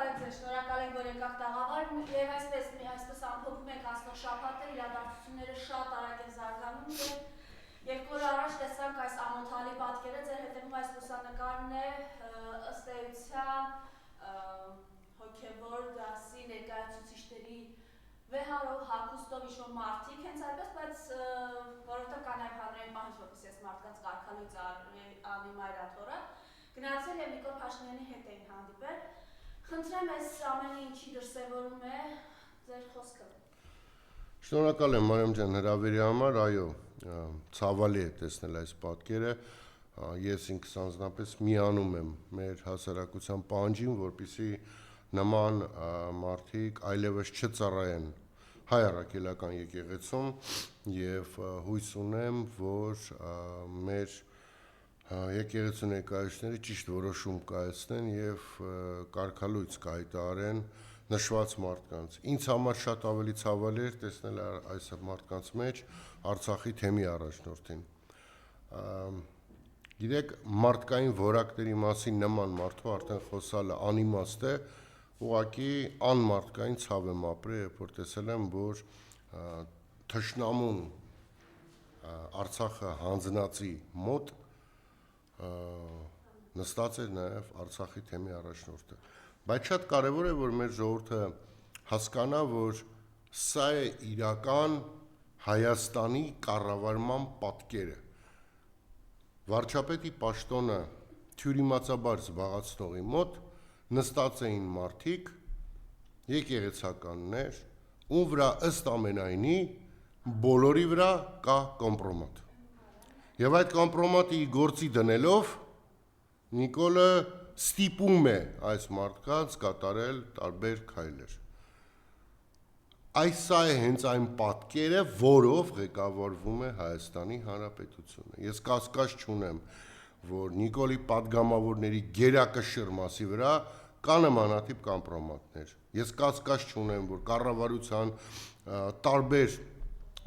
Բարև ձեզ, շնորհակալ ենք, որ եկաք տաղավար, եւ այսպես ամփոփում ենք անցնող շաբաթը, իրադարձությունները շատ արագ են զարգանում եւ երկու օր առաջ տեսանք այս ամոթալի պատկերը, ձեր հետևում այս լուսանկարն է ըստ էության հոգեվոր դասի ներկայացուցիչների վեհարով, հագուստով ինչ-որ մարդիկ, հենց այդպես, բայց որովհետև կա նաև հանրային պահանջ, որպես ես մարդկանց կարգալույծ անի մայրաթորը, գնացել եւ Նիկոլ Փաշինյանի հետ էին հանդիպել։ Խնդրեմ, այս ամենը ինչի դրսևորում է ձեր խոսքը։ Շնորհակալ եմ Մարիամ ջան հրավերի համար, այո, ցավալի է տեսնել այս պատկերը, ես ինքս անձնապես միանում եմ մեր հասարակության պահանջին, որպեսզի նման մարդիկ այլևս չծառայեն հայ առաքելական եկեղեցում եւ հույս ունեմ, որ մեր եկեղեցու ներկայացուցիչները ճիշտ որոշում կայացնեն եւ կարգալույծ կհայտարարեն նշված մարդկանց։ Ինձ համար շատ ավելի ցավալի էր տեսնել այս մարդկանց մեջ Արցախի թեմի առաջնորդին։ Գիտեք, մարդկային որակների մասին նման մարդու արդեն խոսալը անիմաստ է, ուղղակի անմարդկային ցավ եմ ապրել, երբ որ տեսել եմ, որ թշնամուն Արցախը հանձնածի մոտ նստած էր նաև Արցախի թեմի առաջնորդը։ Բայց շատ կարևոր է, որ մեր ժողովուրդը հասկանա, որ սա է իրական Հայաստանի կառավարման պատկերը։ Վարչապետի պաշտոնը թյուրիմացաբար զբաղացնողի մոտ նստած էին մարդիկ, եկեղեցականներ, ում վրա ըստ ամենայնի բոլորի վրա կա կոմպրոմատ։ Եվ այդ կոմպրոմատի գործի դնելով Նիկոլը ստիպում է այս մարդկանց կատարել տարբեր քայլեր։ Այս է հենց այն պատկերը, որով ղեկավարվում է Հայաստանի Հանրապետությունը։ Ես կասկած չունեմ, որ Նիկոլի պատգամավորների գերակշռ մասի վրա կա նմանատիպ կոմպրոմատներ։ Ես կասկած չունեմ, որ կառավարության տարբեր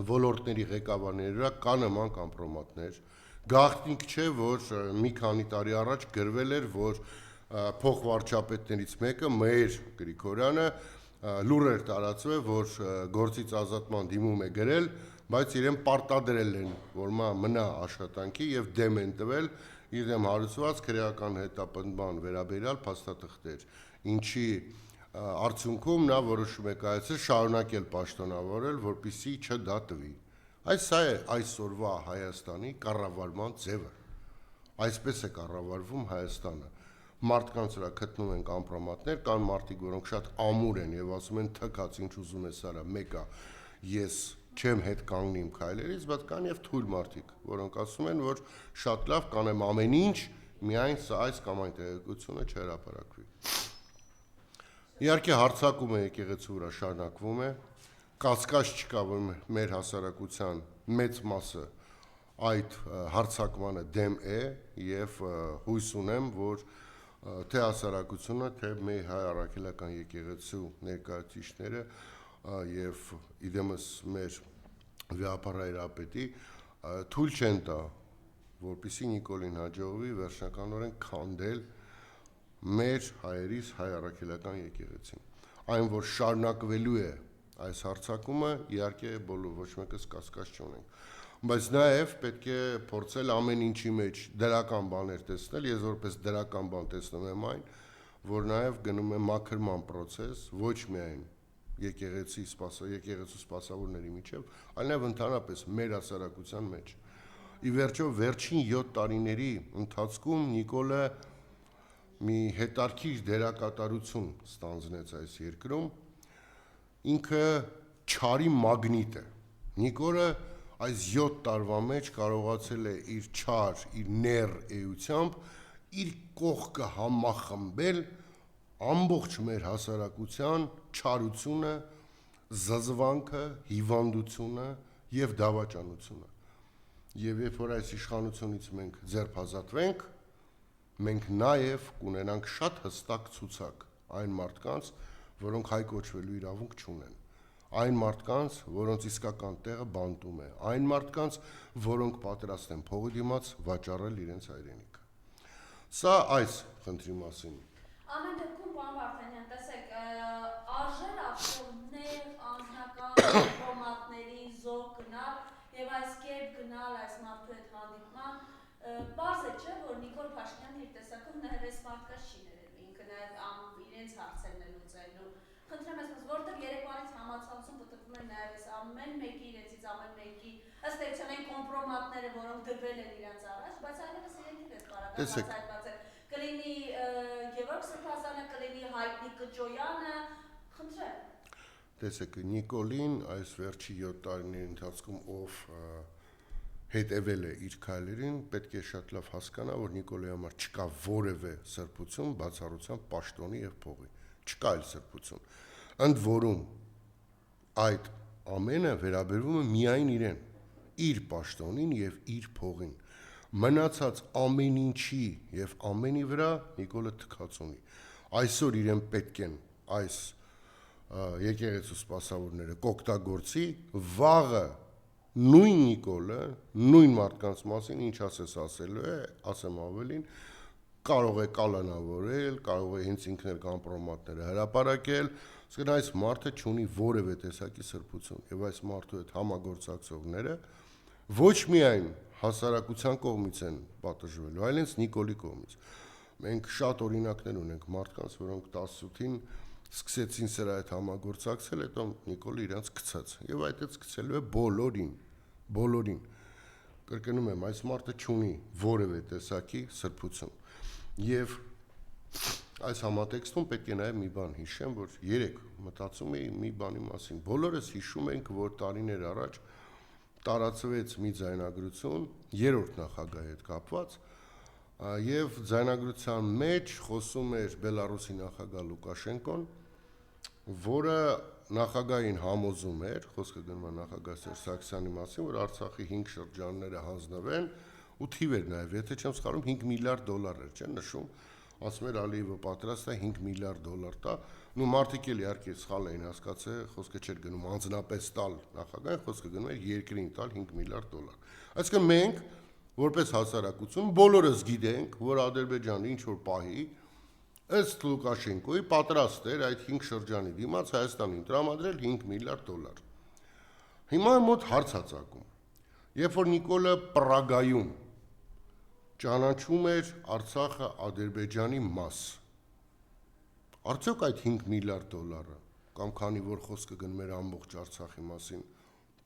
ոլորտների ղեկավարների վրա կա նման կոմպրոմատներ։ Գաղտնիք չէ, որ մի քանի տարի առաջ գրվել էր, որ փոխվարչապետներից մեկը Մեհեր Գրիգորյանը լուր էր տարածվել, որ գործից ազատման դիմում է գրել, բայց իրեն պարտադրել են, որ մնա աշխատանքի եւ դեմ են տվել իր դեմ հարուցված քրեական հետապնդման վերաբերյալ փաստաթղթեր, ինչի արդյունքում նա որոշում է կայացրել շարունակել պաշտոնավորել, որպեսզի չդատվի։ Այս է այսօրվա Հայաստանի կառավարման ձևը։ Այսպես է կառավարվում Հայաստանը։ Մարդկանց վրա գտնում են կոմպրոմատներ, կան մարդիկ, որոնք շատ ամուր են եւ ասում են թքած ինչ ուզում ես արա, մեկը ես չեմ հետ կանգնի իմ քայլերից, բայց կան եւ թույլ մարդիկ, որոնք ասում են, որ շատ լավ կանեմ ամեն ինչ, միայն սա այս կամ այն տեղեկությունը չհրապարակվի։ Իհարկե հարձակումը եկեղեցու վրա շարունակվում է, կասկած չկա, որ մեր հասարակության մեծ մասը այդ հարձակմանը դեմ է եւ հույս ունեմ, որ թե հասարակությունը, թե մեր հայ առաքելական եկեղեցու ներկայացուցիչները եւ իդեմս մեր վեհապարայրապետի թույլ չեն տա, որպեսզի Նիկոլին հաջողվի վերջնականորեն քանդել մեր հայերիս հայ առաքելական եկեղեցին։ Այն, որ շարունակվելու է այս հարձակումը, իհարկե բոլոր ոչ մեկս կասկած չունենք, բայց նաև պետք է փորձել ամեն ինչի մեջ դրական բաներ տեսնել, ես որպես դրական բան տեսնում եմ այն, որ նաև գնում է մաքրման process, ոչ միայն եկեղեցու սպասավորների միջև, այլ նաև ընդհանրապես մեր հասարակության մեջ։ Ի վերջո վերջին 7 տարիների ընթացքում Նիկոլը մի հետարքիր դերակատարություն ստանձնեց այս երկրում, ինքը չարի մագնիտ է։ Նիկոլը այս 7 տարվա մեջ կարողացել է իր չար, իր ներ էությամբ իր կողքը համախմբել ամբողջ մեր հասարակության չարությունը, զզվանքը, հիվանդությունը եւ դավաճանությունը։ Եվ երբ որ այս իշխանությունից մենք ձերբազատվենք, մենք նաև կունենանք շատ հստակ ցուցակ այն մարդկանց, որոնք հայ կոչվելու իրավունք չունեն, այն մարդկանց, որոնց իսկական տեղը բանտում է, այն մարդկանց, որոնք պատրաստ են փողի դիմաց վաճառել իրենց հայրենիքը։ Սա այս խնդրի մասին։ Ամեն դեպքում, պարոն Վարդանյան, Վարդանյան, տեսեք, արժեր ապրողներ, անձնական կոմատների զոհ գնալ եւ այս կերպ գնալ այս մարդու հետ հանդիպման, բարձ է չէ, որ Նիկոլ Փաշինյանը իր տեսակում նաեւ այս մարդկա չի ներելու, ինքը նաեւ իրենց հարցերն է լուծելու։ Խնդրեմ ես, որտեղ երեկվանից համացանցում պատկվում է նաեւ այս ամեն մեկի իրենցից ամեն մեկի ըստ էության այն կոմպրոմատները, որոնք դրվել են իրենց առաջ, բայց այլևս իրենք էս բարակացած են։ Կլինի Գևորգ Սրբազանը, կլինի Հայտնի Կճոյանը, խնդրեմ։ Տեսեք, Նիկոլին այս վերջի 7 տարիների ընթացքում ով հետևել է իր քայլերին, պետք է շատ լավ հասկանա, որ Նիկոլի համար չկա որևէ սրբություն, բացառությամբ պաշտոնի եւ փողի։ Չկա այլ սրբություն։ Ընդ որում այդ ամենը վերաբերվում է միայն իրեն, իր պաշտոնին եւ իր փողին։ Մնացած ամեն ինչի եւ ամենի վրա Նիկոլը թքած ունի։ Այսօր իրեն պետք են այս եկեղեցու սպասավորները կօգտագործի, վաղը նույն Նիկոլը, նույն մարդկանց մասին ինչ ասելու է, ասեմ ավելին, կարող է կալանավորել, կարող է հենց ինքն էլ կոմպրոմատները հրապարակել, ասեն այս մարդը չունի որևէ տեսակի սրբություն եւ այս մարդու հետ համագործակցողները ոչ միայն հասարակության կողմից են պատժվելու, այլ հենց Նիկոլի կողմից։ Մենք շատ օրինակներ ունենք մարդկանց, որոնք 18-ին սկսեցին սրա հետ համագործակցել, հետո Նիկոլը իրանց գցած եւ այդտեղ գցելու է բոլորին։ Կրկնում եմ, այս մարդը չունի որևէ տեսակի սրբություն։ Եվ այս համատեքստում պետք է նաև մի բան հիշեմ, որ երեք մտածում էի մի բանի մասին։ Բոլորս հիշում ենք, որ տարիներ առաջ տարածվեց մի ձայնագրություն երրորդ նախագահի հետ կապված, եւ ձայնագրության մեջ խոսում էր Բելարուսի նախագահ Լուկաշենկոն, որը նախագահին համոզում էր, խոսքը գնում է նախագահ Սերժ Սարգսյանի մասին, որ Արցախի 5 շրջանները հանձնվեն ու թիվեր նաև, եթե չեմ սխալվում, $5 միլիարդ էր, չէ՞ նշում, ասում էր Ալիևը պատրաստ է $5 միլիարդ տա, ու մարդիկ էլ իհարկե սխալ էին հասկացել, խոսքը չէր գնում անձնապես տալ նախագահին, խոսքը գնում էր երկրին տալ $5 միլիարդ։ Այսինքն մենք, որպես հասարակություն, բոլորս գիտենք, որ Ադրբեջանը ինչ որ պահի ըստ Լուկաշենկոյի պատրաստ էր այդ 5 շրջանի դիմաց Հայաստանին տրամադրել $5 միլիարդ։ Հիմա մոտ հարցածակում, երբ որ Նիկոլը Պրագայում ճանաչում էր Արցախը Ադրբեջանի մաս, արդյոք այդ $5 միլիարդ կամ քանի որ խոսքը գնում էր ամբողջ Արցախի մասին,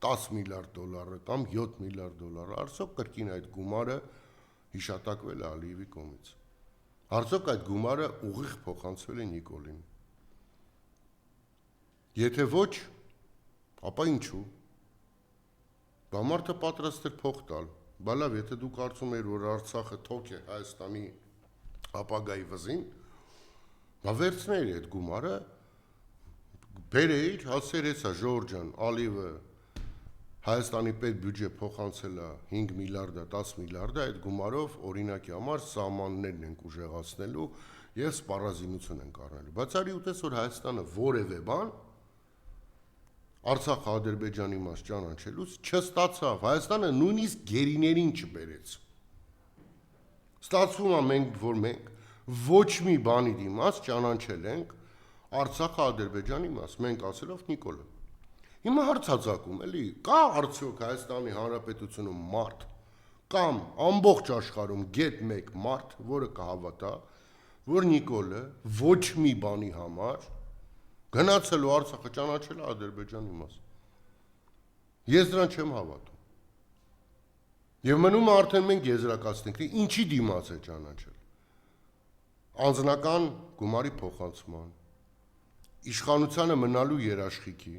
$10 միլիարդ կամ $7 միլիարդ, արդյոք կրկին այդ գումարը հիշատակվել է Ալիևի կողմից։ Արդյոք այդ գումարը ուղիղ փոխանցվել է Նիկոլին։ Եթե ոչ, ապա ինչու։ Բա մարդը պատրաստ էր փող տալ։ Բա լավ, եթե դու կարծում ես, որ Արցախը թոք է Հայաստանի ապագայի վզին, բա վերցներ այդ գումարը, բերեիր, հասեր հեսա Ժորժ ջան, Ալիևը Հայաստանի պետբյուջե փոխանցել է 5 միլիարդը, 10 միլիարդը, այդ գումարով օրինակի համար սահմաններն ենք ուժեղացնելու եւ սպառազինություն ենք առնելու։ Բայց արի ուտես, որ Հայաստանը որևէ բան Արցախը Ադրբեջանի մաս ճանաչելուց չստացավ, Հայաստանը նույնիսկ գերիներին չբերեց։ Ստացվում է որ մենք ոչ մի բանի դիմաց ճանաչել ենք Արցախը Ադրբեջանի մաս, մենք ասելով Նիկոլը։ Հիմա հարցածակում էլի, կա արդյոք Հայաստանի Հանրապետությունում մարդ կամ ամբողջ աշխարհում գետ մեկ մարդ, որը կհավատա, որ Նիկոլը ոչ մի բանի համար գնացել ու Արցախը ճանաչել է Ադրբեջանի մաս։ Ես դրան չեմ հավատում։ Եվ մնում է արդեն մենք եզրակացնենք, թե ինչի դիմաց է ճանաչել։ Անձնական գումարի փոխանցման, իշխանությանը մնալու երաշխիքի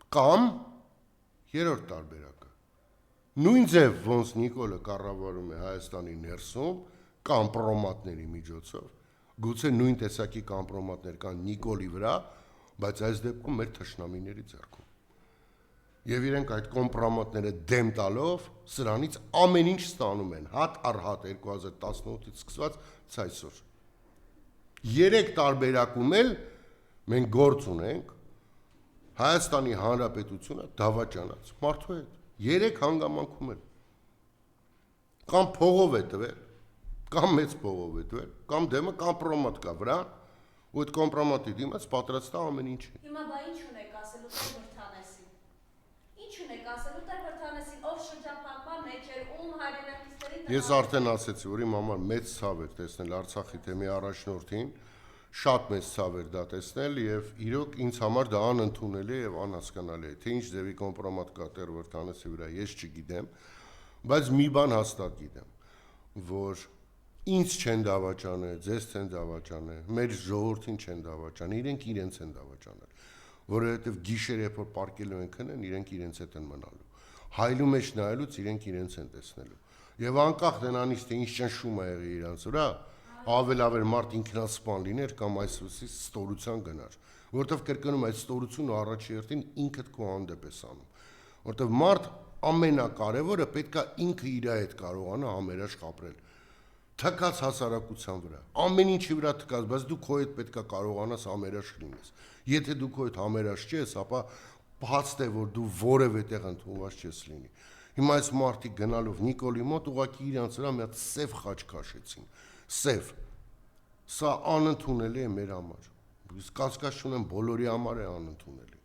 կամ երրորդ տարբերակը։ Նույն ձև ոնց Նիկոլը կառավարում է Հայաստանի ներսում կոմպրոմատների միջոցով, գուցե նույն տեսակի կոմպրոմատներ կան Նիկոլի վրա, բայց այս դեպքում մեր թշնամիների ձեռքում։ Եվ իրենք այդ կոմպրոմատները դեմ տալով սրանից ամեն ինչ ստանում են, հատ առ հատ 2018-ից սկսված ցայսօր։ 3 տարբերակում էլ մենք գործ ունենք Հայաստանի Հանրապետությունը դավաճանած մարդու հետ, 3 հանգամանքում էլ, կամ փողով է տվել, կամ մեծ փողով է տվել, կամ դեմը կոմպրոմատ կա վրա, Ու այդ կոմպրոմատի դիմաց պատրաստ է ամեն ինչի։ Հիմա բա ինչ ունեք ասելու Տեր Վրդանեսին։ Ինչ ունեք ասելու Տեր Վրդանեսին, ով շրջափակման մեջ էր, ում հայրենակիցների Ես արդեն ասեցի, որ իմ համար մեծ ցավ էր տեսնել Արցախի թեմի առաջնորդին, շատ մեծ ցավ էր դա տեսնել եւ իրոք ինձ համար դա անընդունելի եւ անհասկանալի է, թե ինչ ձևի կոմպրոմատ կա Տեր Վրդանեսի վրա, ես չգիտեմ, բայց մի բան հաստատ գիտեմ, որ ինձ չեն դավաճանել, ձեզ չեն դավաճանել, մեր ժողովրդին չեն դավաճանել, իրենք իրենց են դավաճանել, որովհետեւ գիշեր երբ որ պարկելու են քնեն, իրենք իրենց հետ են մնալու։ Հայլու մեջ նայելուց իրենք իրենց են տեսնելու։ Եվ անկախ դրանից թե ինչ ճնշում է եղել իրանց վրա, ավելավեր մարդ ինքնասպան լիներ կամ այսպեսի ստորության գնար, որովհետև կրկնում այդ ստորությունը առաջի հերթին ինքդ քո հանդեպ ես անում, որովհետև մարդ ամենակարևորը պետքա ինքը իր հետ կարողանա համերաշխ ապրել, թքած հասարակության վրա, ամեն ինչի վրա թքած, բայց դու քո հետ պետքա կարողանաս համերաշխ լինես, եթե դու քո հետ համերաշխ չես, ապա փաստ է որ դու որևէ տեղ ընդունված չես լինի։ Հիմա այս մարդիկ գնալով Նիկոլի մոտ ուղղակի իրանց վրա մի հատ սև խաչ քաշեցին, սև, սա անընդունելի է մեր համար, իսկ կասկած չունեմ բոլորի համար է անընդունելի։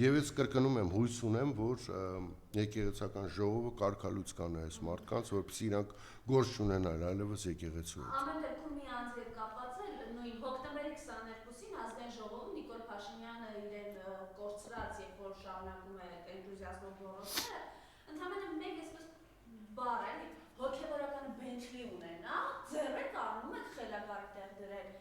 Եվ ես կրկնում եմ, հույս ունեմ, որ եկեղեցական ժողովը կարգալույց կանա այս մարդկանց, որպեսզի իրանք գործ չունենան այլևս եկեղեցու հետ։ Ամեն դեպքում մի անձ հետ կապված է նույն հոկտեմբերի 22-ին ազգային ժողովում Նիկոլ Փաշինյանը իրեն կորցրած, երբ որ շարունակում է էնտուզիազմով գործը, ընդհանրապես մեկ այսպես բառ էլի հոգեվորական Բենթլի ունենա, ձեռը կառնում եք խելագար տեղ դրել։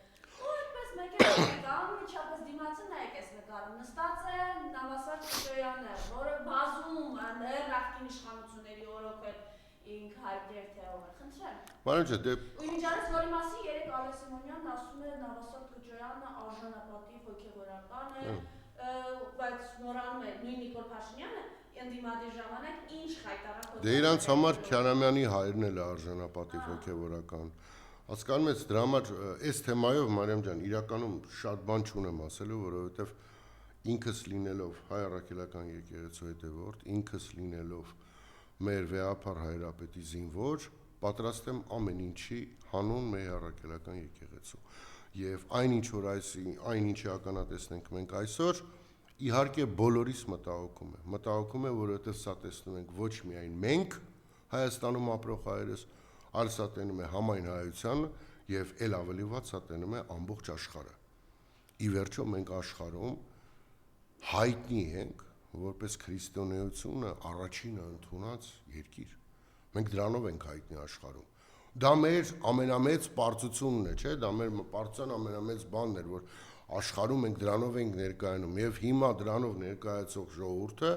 Ու այդպես մեկ է կան, միջապես դիմացը նայեք այս նկարում, նստած է Նավասար Չոչոյանը, որը բազում հեռախքին իշխանությունների օրոք ինք հայտեր թե ով է, խնդրեմ։ Բարոյ դե Ու ինչարից որի մասին երեք Ալեքս Սիմոնյանն ասում է Նավասար Չոչոյանը արժանապատիվ հոգեվորական է, բայց մոռանում է նույն Նիկոլ Փաշինյանը ընդդիմադիր ժամանակ ինչ խայտարակ Դե իրանց համար Քյարամյանի հայրն էլ է արժանապատիվ հոգեվորական։ Հասկանում ես, դրա համար այս թեմայով Մարիամ ջան, իրականում շատ բան չունեմ ասելու, որովհետև ինքս լինելով հայ առաքելական եկեղեցու հետևորդ, ինքս լինելով մեր վեհափառ հայրապետի զինվոր, պատրաստ եմ ամեն ինչի հանուն մեր առաքելական եկեղեցու։ Եվ այնինչ որ այնինչի ականատեսնենք մենք այսօր, իհարկե բոլորիս մտահոգում է, որովհետև սա տեսնում ենք ոչ միայն մենք Հայաստանում ապրող հայերս, այլ սա տենում է համայն հայությանը եւ ել ավելի վատ սա տենում է ամբողջ աշխարհը։ Ի վերջո մենք աշխարհում հայտնի ենք որպես քրիստոնեությունը առաջինը ընդունած երկիր։ Մենք դրանով ենք հայտնի աշխարհում։ Դա մեր ամենամեծ պարծությունն է, չէ՞, դա մեր պարծան ամենամեծ բանն էր, որ աշխարհում ենք դրանով ենք ներկայանում եւ հիմա դրանով ներկայացող ժողովուրդը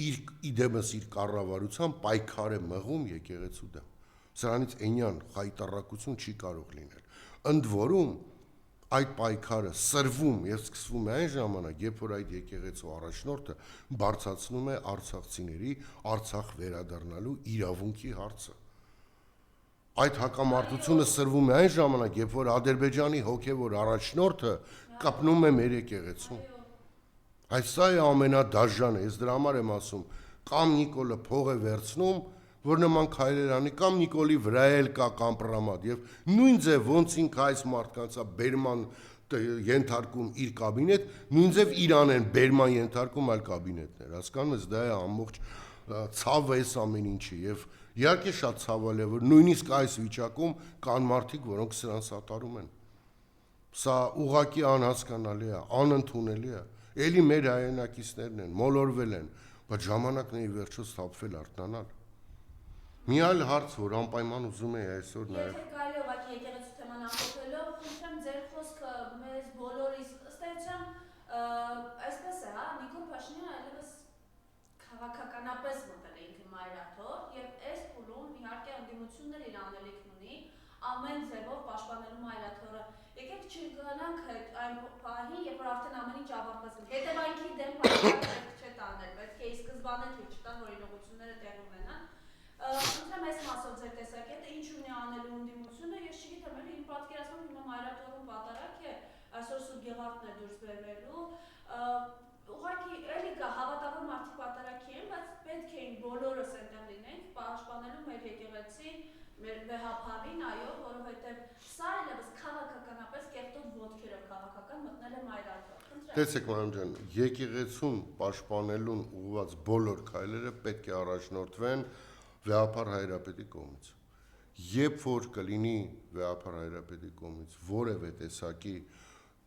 իր կառավարության պայքար է մղում եկեղեցու դեմ։ Սրանից այնյան խայտառակություն չի կարող լինել։ Ընդ որում այդ պայքարը սրվում եւ սկսվում է այն ժամանակ, երբ որ այդ եկեղեցու առաջնորդը բարձրացնում է արցախցիների Արցախ վերադառնալու իրավունքի հարցը։ Այդ հակամարտությունը սրվում է այն ժամանակ, երբ որ Ադրբեջանի հոգևոր առաջնորդը կպնում է մեր եկեղեցուն։ Այս սա է ամենադաժանը, ես դրա համար եմ ասում, կամ Նիկոլը փող է վերցնում, որ նման քայլեր անի, կամ Նիկոլի վրա էլ կա կամպրամատ, եւ նույն ձև ոնց ինքը այս մարդկանցա բերման ենթարկում իր կաբինետ, նույն ձև իրան են բերման ենթարկում այլ կաբինետներ, հասկանում ես, դա է ամբողջ ցավը էս ամեն ինչի, եւ իհարկե շատ ցավալի է, որ նույնիսկ այս վիճակում կան մարդիկ, որոնք սրան սատարում են։ Սա ուղղակի անհասկանալի է, անընդունելի է։ Էլի մեր հայրենակիցներն են, մոլորվել են, բայց ժամանակն է ի վերջո սթափվել արթնանալ։ Մի այլ հարց, որ անպայման ուզում էի այսօր նաև։ Եթե կարելի ուղղակի եկեղեցու թեման ամփոփելով, խնդրեմ ձեր խոսքը մեզ բոլորիս ըստ էության այսպես է, հա, Նիկոլ Փաշինյանը այլևս քաղաքականապես մտել է ինքը մայրաթոր եւ այս փուլում իհարկե ընդդիմությունն իր անելիքն ունի ամեն ձևով պաշտպանելու մայրաթորը։ Եկեք չգնանք այն պահին, երբ որ արդեն ամեն ինչ ավարտված է։ Հետևանքի դեմ պայքարը չէ տանել, պետք է ի սկզբանե թույլ չտան, որ իրողությունները տեղի ունենան։ Խնդրեմ այս մասով ձեր տեսակետը ինչ ունի անելու ընդդիմությունը, ես չգիտեմ, էլի իմ պատկերացնում հիմա մայրաթորում պատարակ է, այսօր Սուրբ Գեղարդն է դուրս բերվելու, ուղղակի էլի կա հավատավոր մարդիկ պատարակի են, բայց պետք է բոլորս այնտեղ լինենք, պաշտպանելու մեր եկեղեցին, մեր վեհափառին, այո, որովհետև սա այլևս քաղաքականապես կեղտոտ ոտ քաղաքական մտնել է մայրաթոր։ Տեսեք, Մարիամ ջան, եկեղեցուն պաշտպանելուն ուղղված բոլոր քայլերը պետք է առաջնորդվեն Վեհափառ Հայրապետի կողմից։ Երբ որ կլինի Վեհափառ Հայրապետի կողմից որևէ տեսակի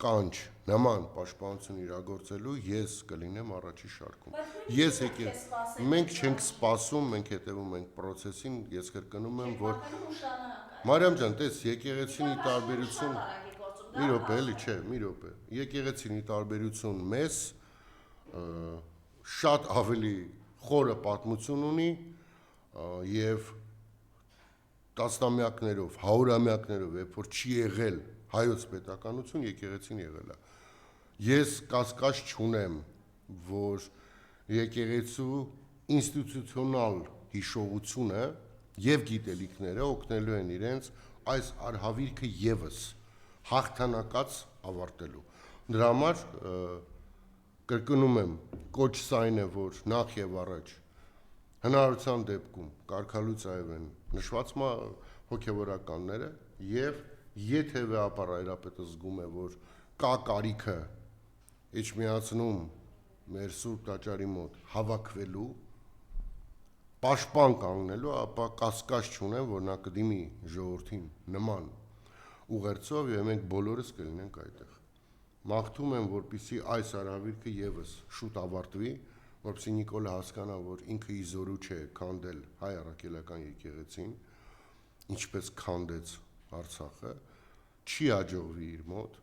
կանչ նման պաշտպանություն իրագործելու, ես կլինեմ առաջի շարքում։ Ես մենք չենք սպասում, մենք հետևում ենք process-ին, ես կրկնում եմ, որ Մարիամ ջան, տես, եկեղեցին ի տարբերություն մի րոպե, էլի չէ, մի րոպե։ Եկեղեցին ի տարբերություն մեզ շատ ավելի խորը պատմություն ունի եւ տասնամյակներով, հարյուրամյակներով, երբ որ չի եղել հայոց պետականություն, եկեղեցին եղել է։ Ես կասկած չունեմ, որ եկեղեցու ինստիտուցիոնալ հիշողությունը եւ գիտելիքները օգնելու են իրենց այս արհավիրքը եւս հաղթանակած ավարտելու։ Դրա համար կրկնում եմ, կոչս այն է, որ նախ եւ առաջ հնարավորության դեպքում կարգալույծայով են նշված հոգեվորականները եւ եթե Վեհափառ Հայրապետը զգում է, որ կա կարիքը Էջմիածնում մեր Սուրբ Տաճարի մոտ հավաքվելու, պաշտպան կանգնելու, ապա կասկած չունեմ, որ նա կդիմի ժողովրդին նման ուղերձով եւ մենք բոլորս կլինենք այդտեղ։ Մաղթում եմ, որպեսզի այս արհավիրքը եւս շուտ ավարտվի, որպեսզի Նիկոլը հասկանա, որ ինքը իզորու չէ քանդել հայ առաքելական եկեղեցին, ինչպես քանդեց Արցախը, չի հաջողվի իր մոտ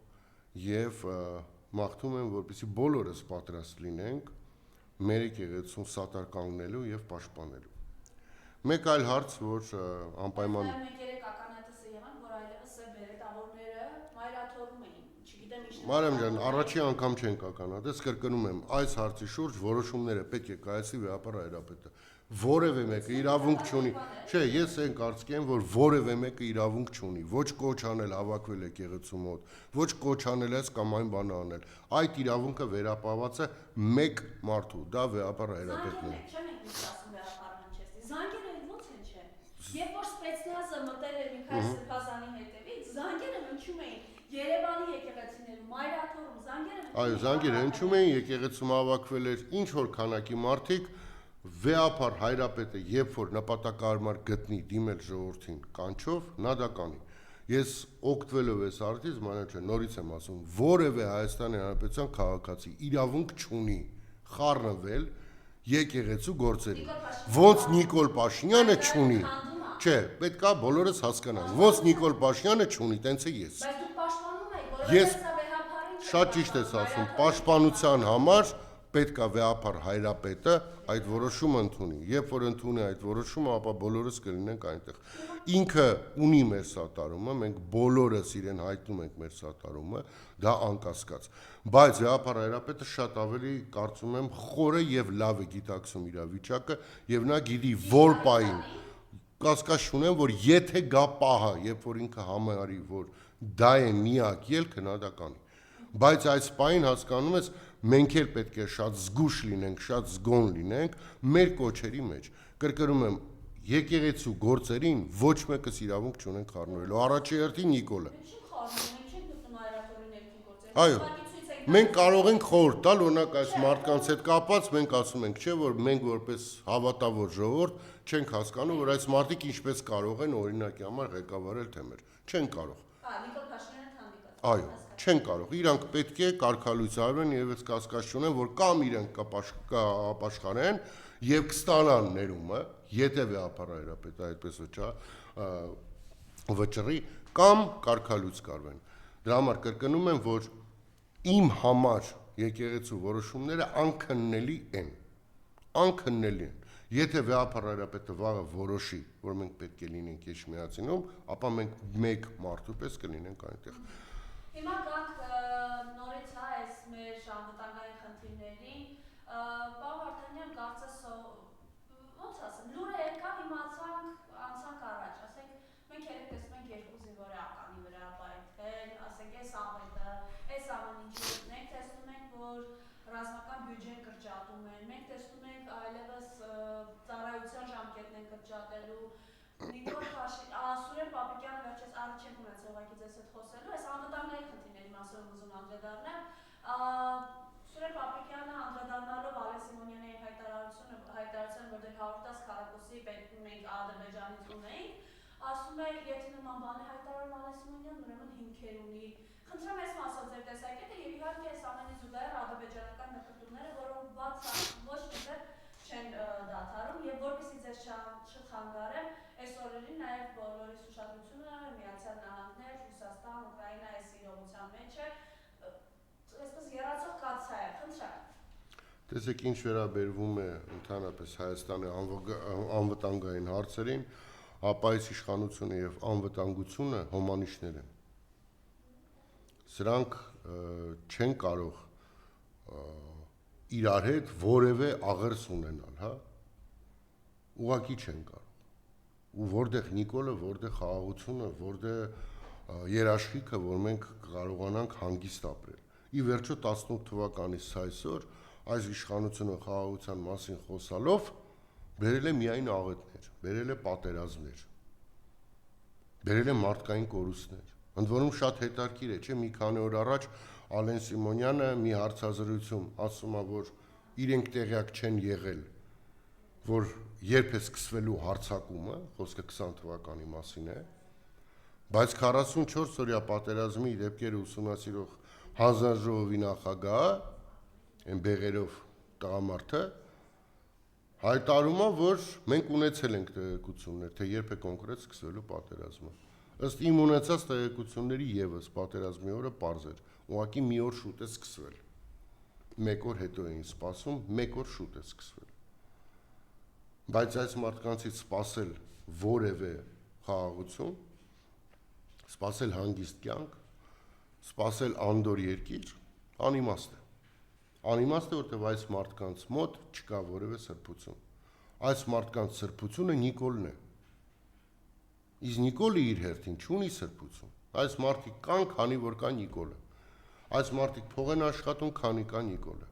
եւ մաղթում եմ, որպեսզի բոլորս պատրաստ լինենք մեր եկեղեցուն սատար կանգնելու եւ պաշտպանելու։ Մեկ այլ հարց, որ անպայման Մարիամ ջան, առաջի անգամ չենք ականատես, կրկնում եմ, այս հարցի շուրջ որոշումները պետք է կայացի Վեհափառ Հայրապետը։ Որևէ մեկը իրավունք չունի։ Չէ, ես այն կարծիքի եմ, որ որևէ մեկը իրավունք չունի, ոչ կոչ անել հավաքվել եկեղեցու մոտ, ոչ կոչ անել այս կամ այն բանը անել։ Այդ իրավունքը վերապահված է մեկ մարդու, դա Վեհափառ Հայրապետն է։ Զանգերը ոնց են չէ։ Երբ որ սպեցնազը մտել էր Միքայել Սրբազանի հետևից, զանգերը հնչում էին Երևանի եկեղեցիներում, Մայրաթորում, զանգերը։ Այո, զանգերը հնչում էին, եկեղեցում հավաքվել էր ինչ որ քանակի մարդիկ, Վեհափառ Հայրապետը, երբ որ նպատակահարմար գտնի դիմել ժողովրդին կանչով, նա դա կանի։ Ես օգտվելով այս արդից, մանաչը նորից եմ ասում, որևէ Հայաստանի Հանրապետության քաղաքացի իրավունք չունի խառնվել եկեղեցու գործերին։ Ոնց Նիկոլ Փաշինյանը չունի։ Չէ, պետքա բոլորս հասկանանք։ Ոնց Նիկոլ Փաշինյանը չունի, տենց է ես։ Բայց դուք պաշտպանում եք, որովհետեւ Ես սա Վեհափառին շատ ճիշտ ես ասում, պաշտպանության համար պետքա Վեհափառ Հայրապետը այդ որոշումը ընդունի։ Երբ որ ընդունի այդ որոշումը, ապա բոլորս կլինենք այնտեղ։ Ինքը ունի մեր սատարումը, մենք բոլորս իրեն հայտնում ենք մեր սատարումը, դա անկասկած։ Բայց Վեհափառ Հայրապետը շատ ավելի, կարծում եմ, խորը եւ լավ է գիտակցում իրավիճակը եւ նա գիտի որ պահին կասկած չունեմ, որ եթե գա պահը, երբ որ ինքը համարի, որ դա է միակ ելքը, նա դա կանի։ Բայց այս պահին հասկանում ես, մենք էլ պետք է շատ զգուշ լինենք, շատ զգոն լինենք մեր կոչերի մեջ։ Կրկնում եմ, եկեղեցու գործերին ոչ մեկս իրավունք չունենք խառնվելու։ Առաջի հերթին Նիկոլը։ Այո, մենք կարող ենք խորհուրդ տալ, օրինակ այս մարդկանց հետ կապված, մենք ասում ենք, չէ, որ մենք որպես հավատավոր ժողովուրդ չենք հասկանում, որ այս մարդիկ ինչպես կարող են օրինակի համար ղեկավարել թեմեր։ Չեն կարող։ Նիկոլ Փաշինյանը հանդիպած։ Այո, չեն կարող։ Իրանք պետք է կարգալույծ արվեն եւ ես կասկած չունեմ, որ կամ իրենք կապաշխարեն եւ կստանան ներումը, եթե Վեհափառ Հայրապետը այդպես վճռի, կամ կարգալույծ կարվեն։ Դրա համար կրկնում եմ, որ իմ համար եկեղեցու որոշումները անքննելի են։ Անքննելի են։ Եթե Վեհափառ Հայրապետը վաղը որոշի, որ մենք պետք է լինենք Էջմիածինում, ապա մենք մեկ մարդու պես կլինենք այնտեղ։ Հիմա գանք նորից այս մեր անվտանգային խնդիրներին, պարոն Վարդանյան, կարծես ոնց ասեմ, լուրը եկավ, իմացանք, անցանք առաջ, ասենք մենք երեք տեսնում ենք երկու զինվորի ականի վրա պայթել, ասենք այս ամենը, այս ամեն ինչը, մենք տեսնում ենք, որ ռազմական բյուջեն կրճատում են, մենք տեսնում ենք այլևս ծառայության ժամկետն են կրճատելու, Նիկոլ Փաշինյանը, Սուրեն Պապիկյանը վերջերս առիթ չենք ունեցել ուղղակի ձեզ հետ խոսելու, այս անվտանգային խնդիրների մասով եմ ուզում անդրադառնալ, ասում է, եթե նման բան է հայտարարում Ալեն Սիմոնյանն, ուրեմն հիմքեր ունի։ Խնդրեմ այս մասով ձեր տեսակետը եւ իհարկե այս ամենի զուգահեռ ադրբեջանական նկատումները, որոնք բաց ոչ մի ձև չեն դադարում եւ որպեսզի ձեզ չխանգարեմ, այս օրերին նաեւ բոլորիս ուշադրությունը Միացյալ Նահանգներ, Ռուսաստան, Ուկրաինա այս իրողության մեջ է, այսպես եռացող կաթսա է, խնդրեմ։ Տեսեք, ինչ վերաբերվում է ընդհանրապես Հայաստանի անվտանգային հարցերին, ապա այս իշխանությունը եւ անվտանգությունը հոմանիշներ են։ Սրանք չեն կարող իրար հետ որևէ աղերս ունենալ, հա։ Ուղղակի չեն կարող։ Ու որտեղ Նիկոլը, որտեղ խաղաղությունը, որտեղ երաշխիքը, որ մենք կարողանանք հանգիստ ապրել։ Ի վերջո 18 թվականից այսօր այս իշխանությունը խաղաղության մասին խոսալով բերել է միայն աղետներ, բերել է պատերազմներ, բերել է մարդկային կորուստներ։ Ընդ որում շատ հետաքրքիր է, չէ՞, մի քանի օր առաջ Ալեն Սիմոնյանը մի հարցազրույցում ասում է, որ իրենք տեղյակ չեն եղել, որ երբ է սկսվելու հարձակումը, խոսքը 20 թվականի մասին է, բայց 44 օրյա պատերազմի դեպքերը ուսումնասիրող հանձնաժողովի նախագահը, այն բեղերով տղամարդը, հայտարարում է, որ մենք ունեցել ենք տեղեկություններ, թե երբ է կոնկրետ սկսվելու պատերազմը։ Ըստ իմ ունեցած տեղեկությունների եւս պատերազմի օրը պարզ էր, ուղղակի մի օր շուտ է սկսվել։ Մեկ օր հետո էին սպասում, մեկ օր շուտ է սկսվել։ Բայց այս մարդկանցից սпасել որևէ խաղաղություն, սпасել հանգիստ կյանք, սпасել անդոր երկիր, անիմաստ է։ Անիմաստ է, որտեղ այս մարդկանց մոտ չկա որևէ սրբություն։ Այս մարդկանց սրբությունը Նիկոլն է։ Իսկ Նիկոլը իր հերթին չունի սրբություն։ Այս մարդիկ կան, քանի որ կա Նիկոլը։ Այս մարդիկ փող են աշխատում, քանի կա Նիկոլը։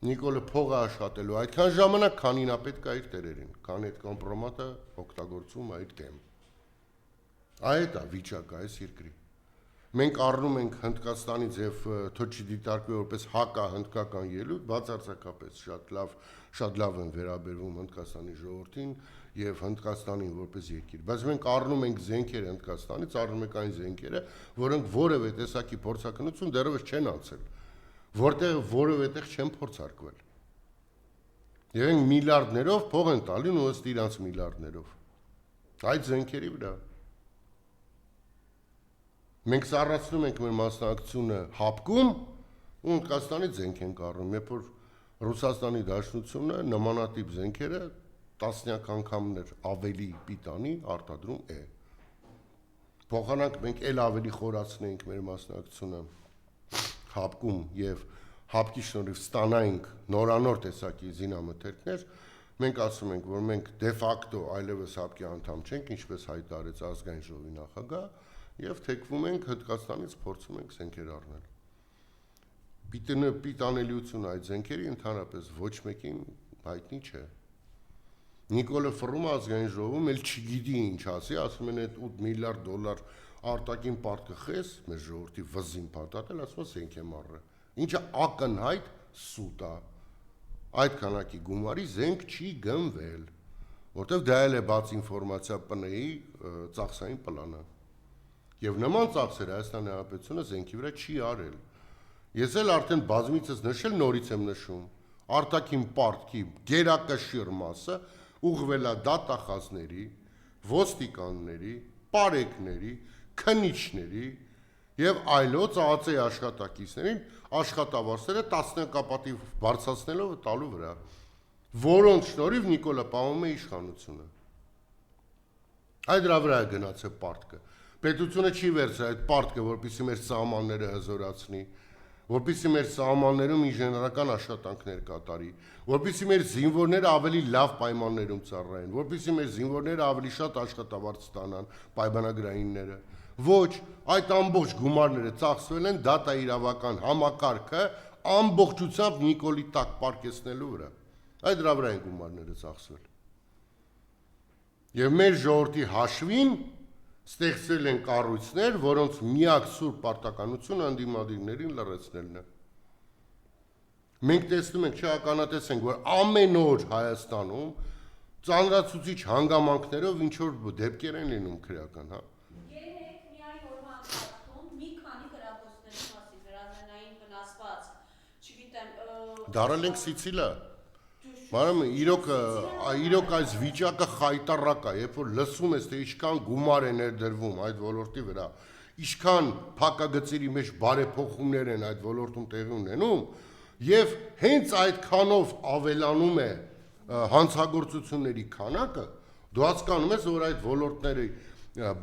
Նիկոլը փող է աշխատելու այդքան ժամանակ, քանին է պետք է իր տերերին, քանի այդ կոմպրոմատը օգտագործում է իր դեմ։ Այդ է վիճակը այս երկրի։ Մենք առնում ենք Հնդկաստանից եւ թող չդիտարկվի որպես հակահնդկական ելույթ, բացարձակապես շատ լավ են վերաբերվում Հնդկաստանի ժողովրդին եւ Հնդկաստանին որպես երկիր, բայց մենք առնում ենք զենքեր Հնդկաստանից, առնում ենք այն զենքերը, որոնք որևէ տեսակի փորձակնություն դեռևս չեն անցել, որտեղ որևէ տեղ չեն փորձարկվել։ Եվ են միլիարդներով փող են տալին ու ըստ իրանց միլիարդներով այդ զենքերի վրա։ Մենք սառացնում ենք մեր մասնակցությունը հապկում ու Հնդկաստանից զենք ենք առնում, երբ որ Ռուսաստանի Դաշնությունը նմանատիպ զենքերը տասնյակ անգամներ ավելի պիտանի արտադրում է։ Փոխանակ մենք էլ ավելի խորացնենք մեր մասնակցությունը հապկում եւ հապկի շնորհիվ ստանայինք նորանոր տեսակի զինամթերքներ, մենք ասում ենք, որ մենք դե ֆակտո այլևս հապկի անդամ չենք, ինչպես հայտարարեց ազգային ժողովի նախագահ, եւ թեքվում ենք Հնդկաստանից փորձում ենք զենքեր առնել։ Պիտանելիությունը այդ զենքերի ընդհանրապես ոչ մեկին հայտնի չէ։ Նիկոլը ֆռում ազգային ժողովում էլ չգիտի ինչ ասի, ասում են այդ 8 միլիարդ դոլար արտաքին պարտքը խես, մեր ժողովրդի վզին փաթաթել, ասում է զենք եմ առել։ Ինչը ակնհայտ սուտ է։ Այդ քանակի գումարի զենք չի գնվել, որտեղ դա էլ է բաց ինֆորմացիա ՊՆ-ի ծախսային պլանը։ Եվ նման ծախսեր Հայաստանի Հանրապետությունը զենքի վրա չի արել։ Ես էլ արդեն բազմիցս նշել, նորից եմ նշում, արտաքին պարտքի գերակշիռ մասը ուղղվել է դատախազների, ոստիկանների, պարեկների, քննիչների եւ այլոց ԱԱԾ-ի աշխատակիցներին աշխատավարձերը տասնյակապատի բարձրացնելով տալու վրա, որոնց շնորհիվ Նիկոլը պահում է իշխանությունը։ Այդ դրա վրա է գնացել պարտքը։ Պետությունը չի վերցրել այդ պարտքը, որպեսզի մեր սահմանները հզորացնի, որպեսզի մեր սահմաններում ինժեներական աշխատանքներ կատարի, որպեսզի մեր զինվորները ավելի լավ պայմաններում ծառայեն, որպեսզի մեր զինվորները ավելի շատ աշխատավարձ ստանան, պայմանագրայինները։ Ոչ, այդ ամբողջ գումարները ծախսվել են դատաիրավական համակարգը ամբողջությամբ Նիկոլի տակ պարկեսնելու վրա։ Այդ դրա վրա են գումարները ծախսվել։ Եվ մեր ժողովրդի հաշվին ստեղծել են կառույցներ, որոնց միակ սուրբ պարտականությունը ընդդիմադիրներին լռեցնելն է։ Մենք տեսնում ենք, չականատես ենք, որ ամեն օր Հայաստանում ծանրացուցիչ հանգամանքներով ինչ որ դեպքեր են լինում քրեական, հա։ Երեք միայն օրվա ընթացքում մի քանի կրակոցների մասին վերանային վնասված, չգիտեմ, Դարել ենք Սիցիլա։ Մարամ իրոք այս վիճակը խայտառակ է, երբ որ լսում ես, թե ինչքան գումար է ներդրվում այդ ոլորտի վրա, ինչքան փակագծերի մեջ բարեփոխումներ են այդ ոլորտում տեղի ունենում, եւ հենց այդքանով ավելանում է հանցագործությունների քանակը, դու հասկանում ես, որ այդ ոլորտների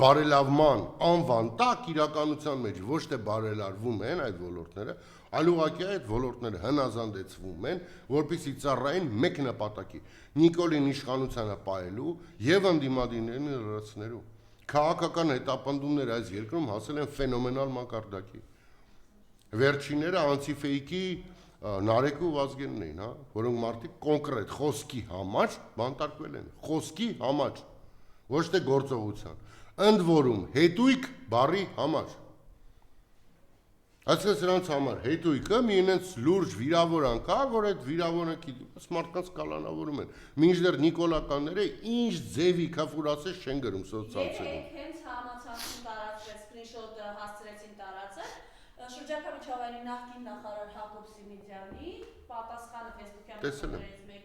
բարելավման անվան տակ իրականության մեջ ոչ թե բարելարվում են այդ ոլորտները, այլ ուղղակի այդ ոլորտները հնազանդեցվում են, որպեսզի ծառայեն մեկ նպատակի՝ Նիկոլին իշխանությանը պահելու եւ ընդդիմադիրներին լրացնելու։ Քաղաքական հետապնդումները այս երկրում հասել են ֆենոմենալ մակարդակի։ Վերջինները անցիֆեյկի Նարեկու Վազգենն էին, հա, որոնք մարդիկ կոնկրետ խոսքի համար բանտարկվել են, խոսքի համար, ոչ թե գործողության, ընդ որում հետույք բառի համար։ Այսինքն սրանց համար հետույքը մի ինձ լուրջ վիրավորանք կա, որ այդ վիրավորանքի մարդկանց կալանավորում են։ Մինչդեռ նիկոլականները ինչ ձևի քֆուրացես չեն գրում սոցցանցերում։ Հենց համացանցում տարածվեց սկրինշոթը հասցրեցին տարածել, շրջակա միջավայրի նախկին նախարար Հակոբ Սիմիդյանի պատասխանը Facebook-յան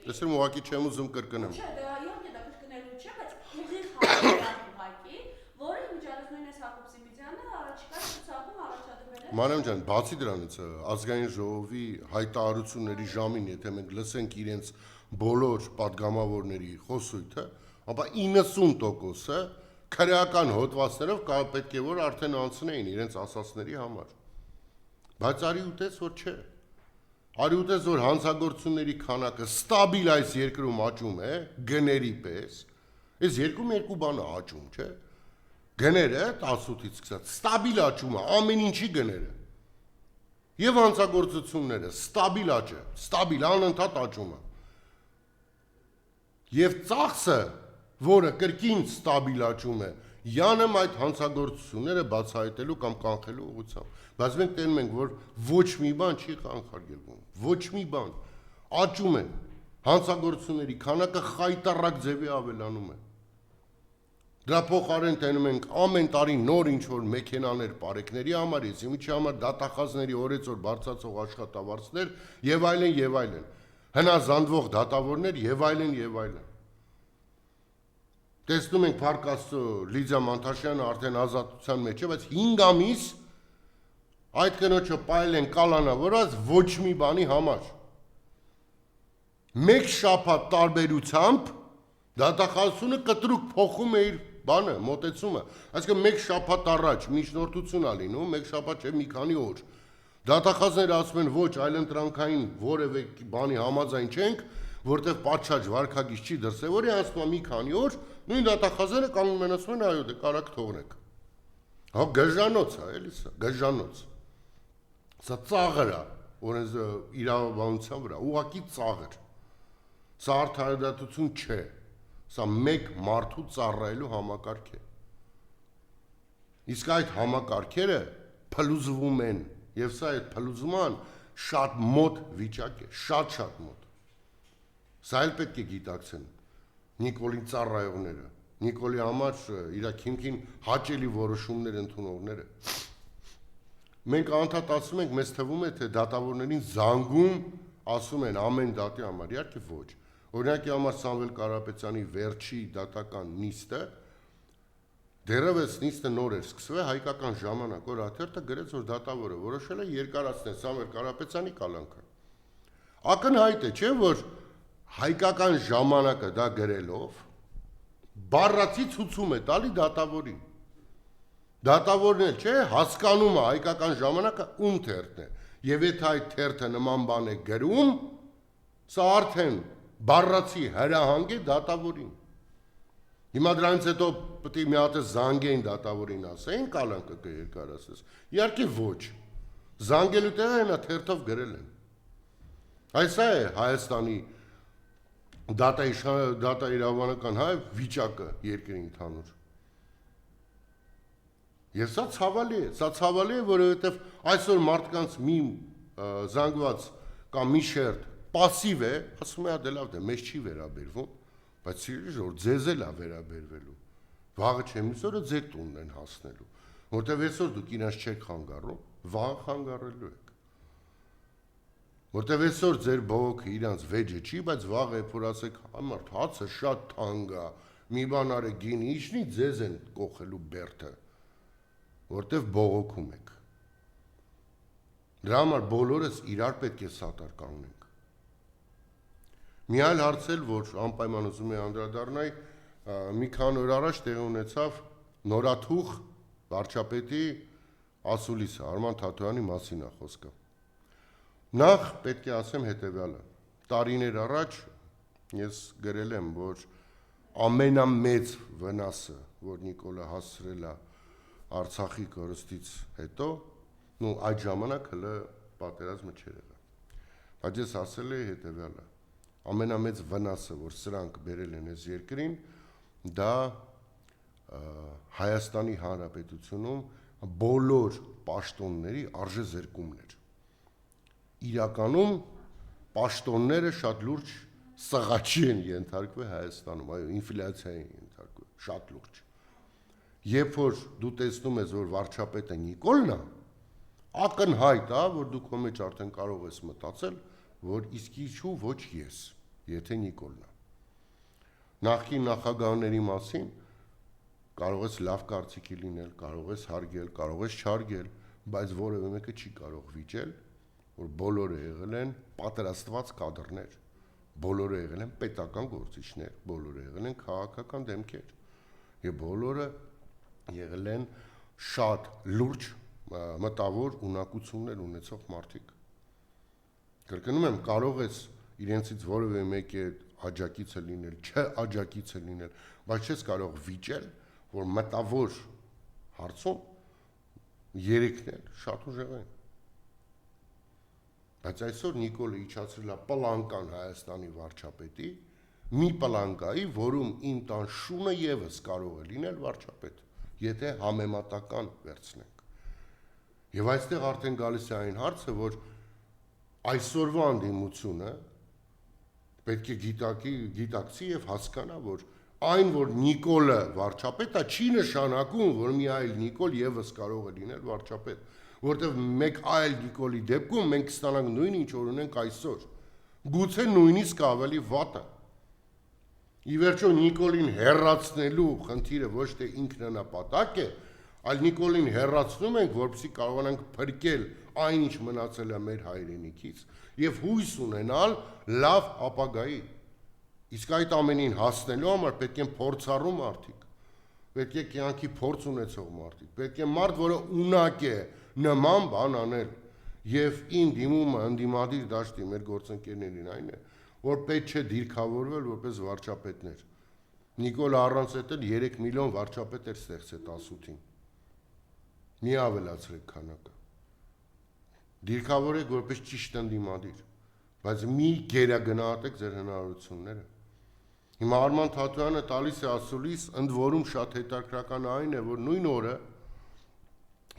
Տեսել եմ ուղղակի չեմ ուզում կրկնեմ։ Չէ, դա իհարկե դա կրկնելու չէ, բայց ուղիղ հավաստիան ուղղակի, որը միջազգային այս Հակոբ Սիմիդյանը առաջիկա ցուցակում առաջադրվել է։ Մանեմ ջան, բացի դրանից ազգային ժողովի հայտարարությունների ժամին, եթե մենք լսենք իրենց բոլոր падգամավորների խոսույթը, ապա 90%-ը քրեական հոդվածներով պետք է որ արդեն անցնեին իրենց ասածների համար։ Բայց արի ուտես որ չէ։ Արի ուտես որ հանցագործությունների քանակը ստաբիլ այս երկրում աճում է գների պես։ Այս երկու բանը աճում, չէ։ Գները 18-ից սկսած ստաբիլ աճում է ամեն ինչի գները։ Եվ հանցագործությունները ստաբիլ աճ է, ստաբիլ անընդհատ աճում է։ Եվ ծախսը, որը կրկին ստաբիլ աճում է, յանեմ այդ հանցագործությունները բացահայտելու կամ կանխելու ուղղությամբ։ Բայց մենք տենում ենք, որ ոչ մի բան չի կանխարգելվում, ոչ մի բան աճում են, հանցագործությունների քանակը խայտառակ ձևի ավելանում է։ Դրա փոխարեն տենում ենք ամեն տարի նոր ինչ-որ մեքենաներ բարեկների համար, եսիմիջի համար դատախազների օրեցօր բարձրացող աշխատավարձներ եւ այլն, հնազանդվող դատավորներ եւ այլն։ Տեսնում ենք Փառք Աստծո Լիդիա Մանթաշյանը արդեն ազատության մեջ է, բայց 5 ամիս այդ կնոջը պայել են կալանավորած ոչ մի բանի համար։ Մեկ շաբաթ տարբերությամբ դատախազությունը կտրուկ փոխում է իր բանը, մոտեցումը։ Այսինքն մեկ շաբաթ առաջ միջնորդություն ա լինում, մեկ շաբաթ չէ մի քանի օր։ Դատախազները ասում են ոչ, այլընտրանքային որևէ բանի համաձայն չենք, որտեղ պատշաճ վարքագիծ չի դրսևորի, անցնում մի քանի օր, նույն դատախազները կանգնում են ասում են այո, դե կարակ թողնեք։ Հա գժանոց է, էլի սա, գժանոց։ Սա ծաղր է, օրենս իրավաբանության վրա, ուղղակի ծաղր։ Սա արդարադատություն չէ։ Սա մեկ մարդու ծառայելու համակարգ է։ Իսկ այդ համակարգերը փլուզվում են, եւ սա այդ փլուզման շատ մոտ վիճակ է, շատ մոտ։ Սա էլ պետք է գիտակցեն Նիկոլին ծառայողները, Նիկոլի համար իր քիմքին հաճելի որոշումներ ընդունողները։ Մենք անդադ ասում ենք, մեզ թվում է, թե դատավորներին զանգում ասում են ամեն դատի համար, իհարկե ոչ։ Օրինակի համար Սամվել Կարապետյանի վերջի դատական նիստը, դեռևս նիստը նոր էր սկսվել, հայկական ժամանակ, որ աթերթը գրեց, որ դատավորը որոշել է երկարացնել Սամվել Կարապետյանի կալանքը։ Ակնհայտ է, չէ՞, որ հայկական ժամանակը դա գրելով բառացի ցուցում է տալի դատավորին։ Դատավորն էլ չէ, հասկանում է հայկական ժամանակը ում թերթն է։ Եվ եթե այդ թերթը նման բան է գրում, սա արդեն բառացի հրահանգ է դատավորին։ Հիմա դրանից հետո պետք է մի հատ զանգեին դատավորին ասեին կալանքը կերկարացնես։ Իհարկե ոչ։ Զանգելու տեղը հենա թերթով գրել են։ Այս է Հայաստանի դատա իրավաբանական վիճակը երկրի ընդհանուր։ Եվ սա ցավալի է, որովհետև այսօր մարդկանց մի զանգված կամ մի շերտ պասիվ է, ասում է դե լավ դե մեզ չի վերաբերվում, բայց սիրելի ժողովուրդ, ձեզ էլ է վերաբերվելու։ Վաղը չեմից օրը ձեր տունն են հասնելու, որտեվ այսօր դուք իրանց չեք խանգարում, վաղը խանգարելու եք։ Որտեվ այսօր ձեր բողոքը իրանց վեճը չի, բայց վաղը երբ որ ասեք, «Համարդ հացը շատ թանկ է, մի բան արեք գինի իջնի», ձեզ են կոխելու բերդը, որտեվ բողոքում եք։ Դրա համար բոլորս իրար պետք է սատար կանգնենք։ Մի այլ հարց էլ, որ անպայման ուզում եմ անդրադառնալ, մի քանի օր առաջ տեղի ունեցավ նորաթուխ վարչապետի ասուլիսը, Արման Թաթոյանի մասին է խոսքը։ Նախ պետք է ասեմ հետևյալը. տարիներ առաջ ես գրել եմ, որ ամենամեծ վնասը, որ Նիկոլը հասցրել է Արցախի կորստից հետո, այդ ժամանակ հələ պատերազմը չէր եղել։ Բայց ես ասել եմ հետևյալը. ամենամեծ վնասը, որ սրանք բերել են այս երկրին, դա Հայաստանի Հանրապետությունում բոլոր պաշտոնների արժեզրկումն էր։ Իրականում պաշտոնները շատ լուրջ սղաչի են ենթարկվել Հայաստանում, այո, ինֆլյացիայի են ենթարկվել, շատ լուրջ։ Երբ որ դու տեսնում ես, որ վարչապետը Նիկոլն է, ակնհայտ է, որ դու քո մեջ արդեն կարող ես մտածել, որ իսկ ինչու ոչ ես, եթե Նիկոլն է։ Նախկին նախագահների մասին կարող ես լավ կարծիքի լինել, կարող ես հարգել, կարող ես չհարգել, բայց որևէ մեկը չի կարող վիճել, որ բոլորը եղել են պատրաստված կադրներ, բոլորը եղել են պետական գործիչներ, բոլորը եղել են քաղաքական դեմքեր, եւ բոլորը եղել են շատ լուրջ մտավոր ունակություններ ունեցող մարդիկ։ Կրկնում եմ, կարող ես իրենցից որևէ մեկի աջակիցը լինել, չաջակիցը լինել, բայց չես կարող վիճել, որ մտավոր հարցում երեքն էլ շատ ուժեղ են։ Բայց այսօր Նիկոլը իջացրել է պլանկան Հայաստանի վարչապետի, մի պլանկայի, որում իմ տան շունը եւս կարող է լինել վարչապետ, եթե համեմատական վերցնենք։ Եվ այստեղ արդեն գալիս է այն հարցը, որ այսօրվա անդիմությունը պետք է գիտակցի եւ հասկանա, որ այն, որ Նիկոլը վարչապետ է, չի նշանակում, որ մի այլ Նիկոլ եւս կարող է լինել վարչապետ, որտեղ մեկ այլ Նիկոլի դեպքում մենք կստանանք նույն ինչ որ ունենք այսօր, գուցե նույնիսկ ավելի վատը։ Ի վերջո Նիկոլին հեռացնելու խնդիրը ոչ թե ինքնանպատակ է, այլ Նիկոլին հեռացնում ենք, որպեսզի կարողանանք փրկել այն, ինչ մնացել է մեր հայրենիքից, եւ հույս ունենալ լավ ապագայի։ Իսկ այդ ամենին հասնելու համար պետք է փորձառու մարդիկ, պետք է կյանքի փորձ ունեցող մարդիկ, պետք է մարդ, որը ունակ է նման բան անել։ Եվ իմ դիմումը ընդդիմադիր դաշտի մեր գործընկերներին այն է, որ պետք չէ դիրքավորվել որպես վարչապետներ։ Նիկոլը առանց այդ 3 միլիոն վարչապետ էր ստեղծել 18-ին։ Մի ավելացրեք քանակը։ Դիրքավորեք որպես ճիշտ ընդդիմադիր, բայց մի գերագնահատեք ձեր հնարավորությունները։ Հիմա Արման Թաթոյանը տալիս է ասուլիս, ընդ որում շատ հետաքրքրական այն է, որ նույն օրը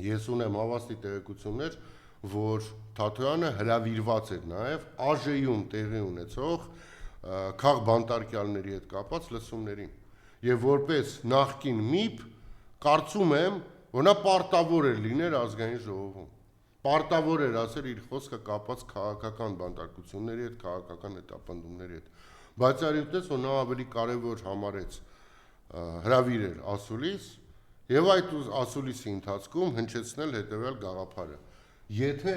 ես ունեմ հավաստի տեղեկություններ, որ Թաթոյանը հրավիրված էր նաև ԱԺ-ում տեղի ունեցող քաղբանտարկյալների հետ կապված լսումներին։ Եվ որպես նախկին ՄԻՊ կարծում եմ, որ նա պարտավոր էր լինել ազգային ժողովում։ Պարտավոր էր ասել իր խոսքը կապված քաղաքական բանտարկությունների հետ, քաղաքական հետապնդումների հետ։ Բայց արյունտես, որ նա ավելի կարևոր համարեց հրավիրել ասուլիս եւ այդ ասուլիսի ընթացքում հնչեցնել հետեւյալ գաղափարը. եթե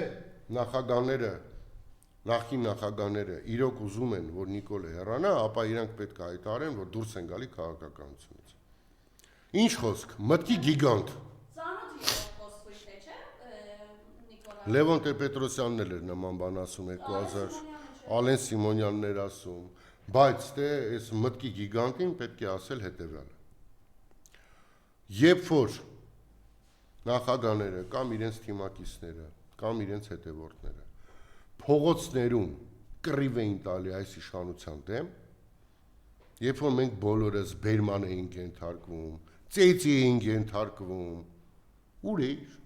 նախկին նախագահները իրոք ուզում են, որ Նիկոլը հեռանա, ապա իրանք պետք է հայտարարեն, որ դուրս են գալի քաղաքականությունից։ Ինչ խոսք, մտքի գիգանտ։ Լևոն Տեր-Պետրոսյանն էր նման բան ասում 2000, Ալեն Սիմոնյանն էր ասում, բայց թե այս մտքի գիգանտին պետք է ասել հետևյալը. երբ որ նախագահները կամ իրենց թիմակիցները կամ իրենց հետևորդները փողոցներում կռիվ էին տալի այս իշխանության դեմ, երբ որ մենք բոլորս բերման էինք ենթարկվում, ծեծի էինք ենթարկվում, ուր էիր։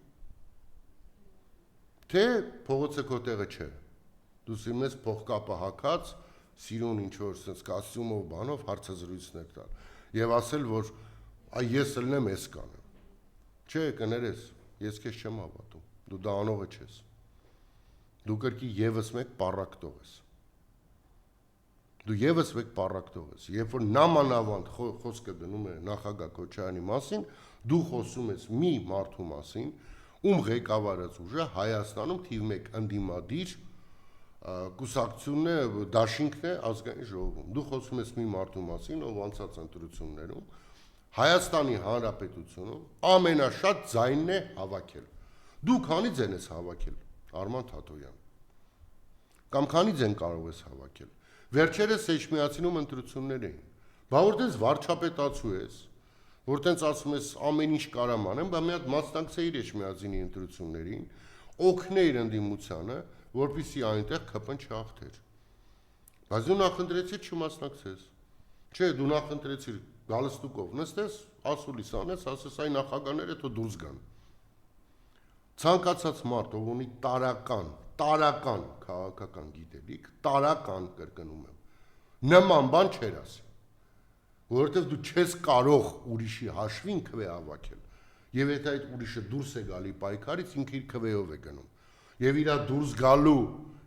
Թե փողոցը քո տեղը չէ։ Դու սիրում ես փողկապը հագած, սիրուն ինչ-որ սենց կոստյումով բանով հարցազրույցներ տալ և ասել, որ ես ելնեմ ես կանեմ, չէ կներես, ես քեզ չեմ հավատում, դու դա անողը չես, դու կրկի եվս մեկ պառակտող ես, դու եվս մեկ պառակտող ես, երբ որ նամանավանդ խոսքը դնում է նախագահ Քոչարյանի մասին, դու խոսում ես մի մարդու մասին, ում ղեկավարած ուժը Հայաստանում թիվ 1 ընդդիմադիր կուսակցությունն է, դաշինքն է ազգային ժողովում, դու խոսում ես մի մարդու մասին, ով անցած ընտրություններում Հայաստանի Հանրապետությունում ամենաշատ ձայնն է հավաքել, դու քանի ձեն ես հավաքել, Արման Թաթոյան, կամ քանի ձեն կարող ես հավաքել, վերջերս Էջմիածինում ընտրություններ էին, բա որ տենց վարչապետացու ես, որ տենց ասում ես ամեն ինչ կարամ անեմ, բա մի հատ մասնակցեիր Էջմիածինի ընտրություններին, օգնեիր ընդդիմությանը, որպեսզի այնտեղ ԿՊ-ն չհաղթեր, բայց դու նախընտրեցիր չմասնակցես, չէ դու նախընտրեցիր գալստուկով նստես, ասուլիս անես, ասես այ նախագահները թո դուրս գան, ցանկացած մարդ, ով ունի տարական քաղաքական գիտելիք, տարական կրկնում եմ, նման բան չեր ասի, որովհետև դու չես կարող ուրիշի հաշվին քվե հավաքել, և եթե այդ ուրիշը դուրս է գալի պայքարից, ինքը իր քվեով է գնում, և իրա դուրս գալու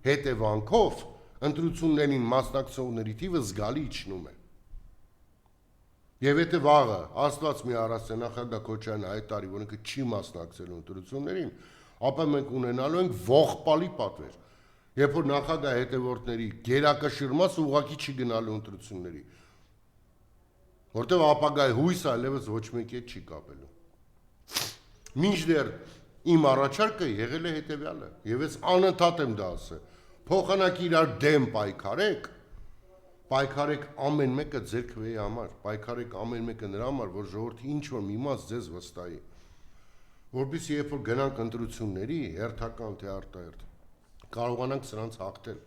հետևանքով ընտրություններին մասնակցողների թիվը զգալի իջնում է, և եթե վաղը Աստված մի առաստ է նախագահ Քոչարյանը հայտարարի, որ ինքը չի մասնակցելու ընտրություններին, ապա մենք ունենալու ենք ողբալի պատվեր, երբ որ նախագահ հետևորդների գերակշռմասը ուղղակի չի գնալու ընտրությունների, որտեղ ապագայի հույսը այլևս ոչ մեկի հետ չի կապելու։ Մինչդեռ իմ առաջարկը եղել է հետևյալը, և ես անընդհատ եմ դա ասել, փոխանակ իրար դեմ պայքարեք ամեն մեկը ձեր քվեի համար, պայքարեք ամեն մեկը նրա համար, որ ժողովրդի ինչ-որ մի մաս ձեզ վստահի, որպեսզի երբ որ գնանք ընտրությունների, հերթական թե արտահերթ, կարողանանք սրանց հաղթել։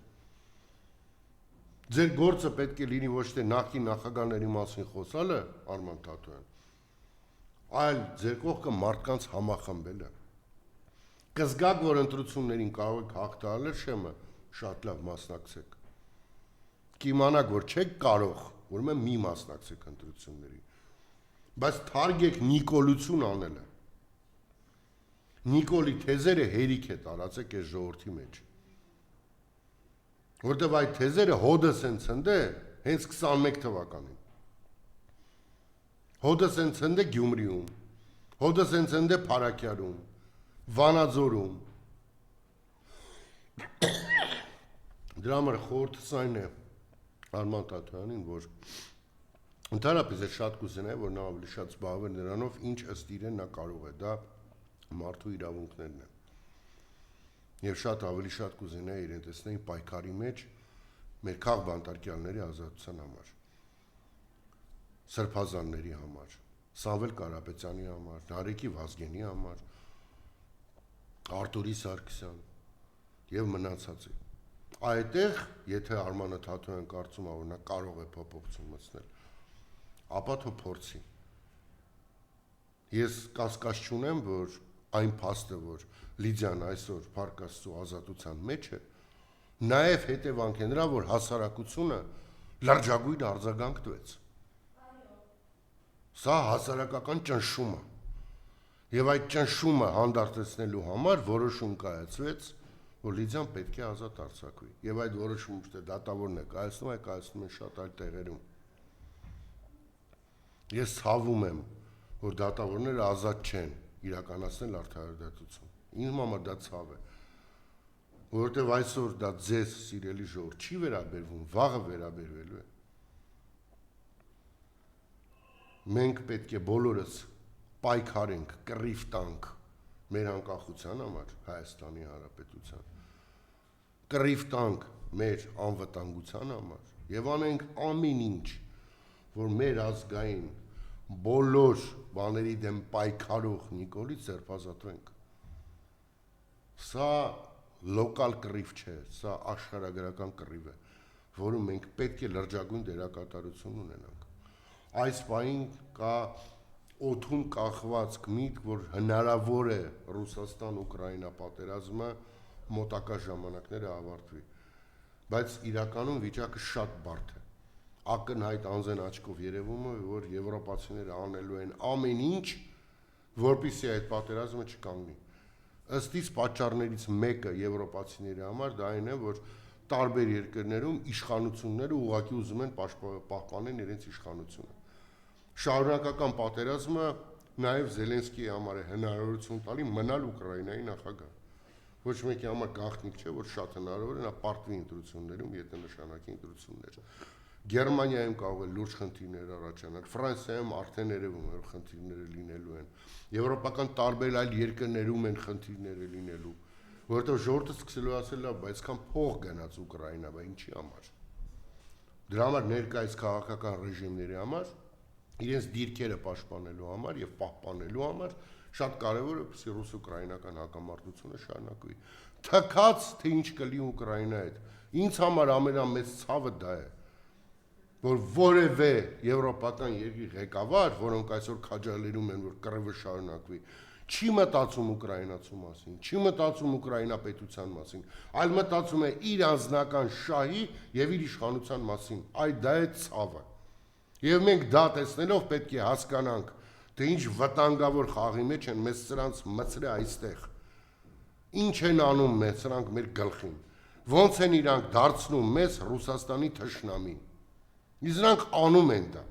Ձեր գործը պետք է լինի ոչ թե նախկին նախագահների մասին խոսալը, Արման Թաթոյան, այլ ձեր կողքը մարդկանց համախմբելը։ Կզգաք, որ ընտրություններին կարող եք հաղթահարել շեմը, շատ լավ մասնակցեք։ Կիմանաք, որ չեք կարող, ուրեմն մի մասնակցեք ընտրություններին, բայց թարգեք նիկոլություն անելը։ Նիկոլի թեզերը հերիք է տարածեք այս ժողովրդի մեջ, որտև այդ թեզերը հոդս են ցնդե հենց 21 թվականին, հոդս են ցնդե Գյումրիում, հոդս են ցնդե Փարաքյարում, Վանաձորում, դրա համար խորհուրդս այն է Արման Թաթոյանին, որ ընդհանրապես է շատ կուզենայի, որ նա ավելի շատ զբաղվեր նրանով, ինչ ըստ իրեն նա կարող է, դա մարդու իրավունքներն են, և ավելի շատ կուզենայի իրեն տեսնեին պայքարի մեջ մեր քաղբանտարկյալների ազատության համար, սրբազանների համար, Սամվել Կարապետյանի համար, Նարեկի Վազգենի համար, Արտուրի Սարգսյան և մնացածի։ Այդտեղ, եթե Արմանը Թաթոյան կարծում է, որ նա կարող է փոփոխություն մտցնել, ապա թող փորձի։ Ես կասկած չունեմ, որ այն փաստը, որ Լիդիան այսօր Փառք Աստծո ազատության մեջ է, նաև հետևանք է նրա, որ հասարակությունը լրջագույն արձագանք տվեց։ Սա հասարակական ճնշում է, և այդ ճնշումը հանդարտեցնելու համար որոշում կայացվեց, որ Լիդիան պետք է ազատ արձակվի, և այդ որոշումը ոչ թե դատավորն է կայացնում, այլ կայացնում են շատ այլ տեղերում։ Ես ցավում եմ, որ դատավորները ազատ չեն իրականացնել արդարադատություն։ Իմ համար դա ցավ է, որովհետև այսօր դա ձեզ սիրելի ժողովուրդ չի վերաբերվում, վաղը վերաբերվելու է։ Մենք պետք է բոլորս պայքարենք, կռիվ տանք մեր անկախության համար, Հայաստանի Հանրապետության, կռիվ տանք մեր անվտանգության համար և անենք ամեն ինչ, որ մեր ազգային բոլոր բաների դեմ պայքարող Նիկոլից ձերբազատվենք։ Սա լոկալ կռիվ չէ, սա աշխարհագրական կռիվ է, որում մենք պետք է լրջագույն դերակատարություն ունենանք։ Այս պահին կա օդում կախված միտք, որ հնարավոր է Ռուսաստան-Ուկրաինա պատերազմը մոտակա ժամանակները ավարտվի։ բայց իրականում վիճակը շատ բարդ է։ Ակնհայտ անձեն աչքով երևում է, որ եվրոպացիները անելու են ամեն ինչ, որպեսզի այդ պատերազմը չկանգնի։ Ըստ իս պատճառներից մեկը եվրոպացիների համար դա այն է, որ տարբեր երկրներում իշխանությունները ուղղակի ուզում են պահպանել իրենց իշխանությունը։ Շարունակական պատերազմը նաև Զելենսկիի համար է հնարավորություն տալի մնալ Ուկրաինայի նախագահ։ Ոչ մեկի համար գաղտնիք չէ, որ շատ հնարավոր է նա պարտվի ընտրություններում, եթե նշանակի ընտրություններ։ Գերմանիայում կարող է լուրջ խնդիրներ առաջանալ, Ֆրանսիայում արդեն երևում է, որ խնդիրները լինելու են, եվրոպական տարբեր այլ երկրներում են խնդիրները լինելու, որովհետև ժողովուրդը սկսելու ասել, լավ, բայց քան փող գնաց Ուկրաինա, բայց ինչի համար։ Դրա համար ներկայիս քաղաքական ռեժիմների համար իրենց դիրքերը պաշտպանելու համար եւ պահպանելու համար շատ կարևոր է, որ ռուս-ուկրաինական հակամարտությունը շարունակվի։ Թքած թե ինչ կլինի Ուկրաինայի հետ։ Ինձ համար ամենամեծ ցավը դա է, որ որևէ եվրոպական երկրի ղեկավար, որոնք այսօր քաջալերում են, որ կռվը շարունակվի, չի մտածում ուկրաինացու մասին, չի մտածում Ուկրաինա պետության մասին, այլ մտածում է իր անձնական շահի եւ իր իշխանության մասին։ Այդ դա է ցավը։ Եվ մենք դա տեսնելով պետք է հասկանանք, թե ինչ վտանգավոր խաղի մեջ են մեզ սրանց մցրե այստեղ։ Ինչ են անում մեզ սրանք մեր գլխին։ Ոնց են իրանք դարձնում մեզ Ռուսաստանի թշնամի։ Իսկ նրանք անում են դա։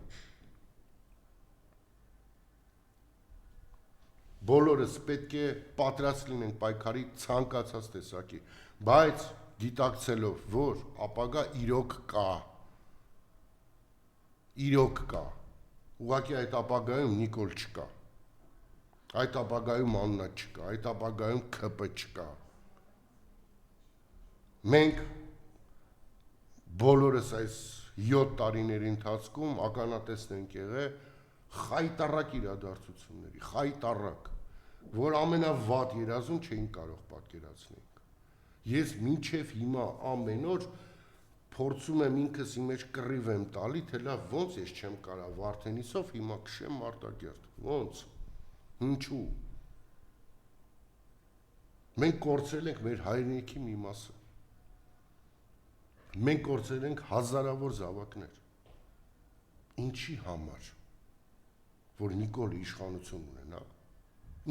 Բոլորս պետք է պատրաստ լինենք պայքարի ցանկացած տեսակի, բայց գիտակցելով, որ ապագա իրոք կա։ Իրոք կա։ Ուղղակի այդ ապագայում Նիկոլ չկա։ Այդ ապագայում Աննա չկա, այդ ապագայում ՔՊ չկա։ Մենք բոլորս այս 7 տարիների ընթացքում ականատեսն ենք եղել խայտառակ իրադարձությունների, խայտառակ, որ ամենավատ երազում չէին կարող պատկերացնել։ Ես մինչև հիմա ամեն օր փորձում եմ ինքս իմ մեջ կռիվ եմ տալի, թե լավ ոնց ես չեմ կարող Վարդենիսով հիմա քշեմ Մարտակերտ, ոնց, ինչու։ Մենք կորցրել ենք մեր հայրենիքի մի մասը։ Մենք կորցրել ենք հազարավոր զավակներ։ Ինչի համար, որ Նիկոլը իշխանություն ունենա,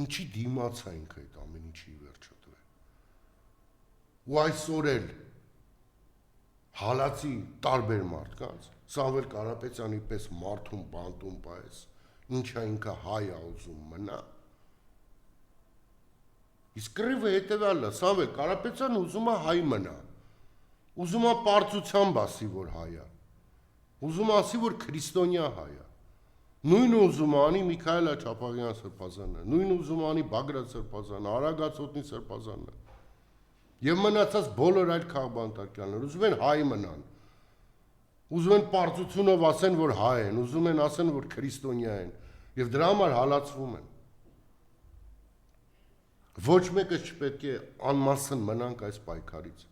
ինչի դիմացայինք այդ ամեն ինչի վերջը տվել։ Ու այսօր էլ հալածի տարբեր մարդկանց, Սամվել Կարապետյանի պես մարդում բանտում պայես, ինչա ինքը հայ է ուզում մնա։ Իսկ կռիվը հետևյալն է, Սամվել Կարապետյանը ուզում է հայ մնա, ուզում է պարծությամբ ասի, որ հայ է, ուզում է ասի, որ քրիստոնյա հայ է, նույնը ուզում է անի Միքայել Չապաղյան սրբազանը, նույնը ուզում է անի Բագրատ սրբազանը, Արագածոտնի սրբազանը, եւ մնացած բոլոր այլ քաղբանտարկյաններ ուզում են հայ մնան, ուզում են պարծությունով ասեն, որ հայ են, ուզում են ասեն, որ քրիստոնյա են, եւ դրա համար հալածվում են։ Ոչ մեկը չպետք է անմասն մնանք այս պայքարից։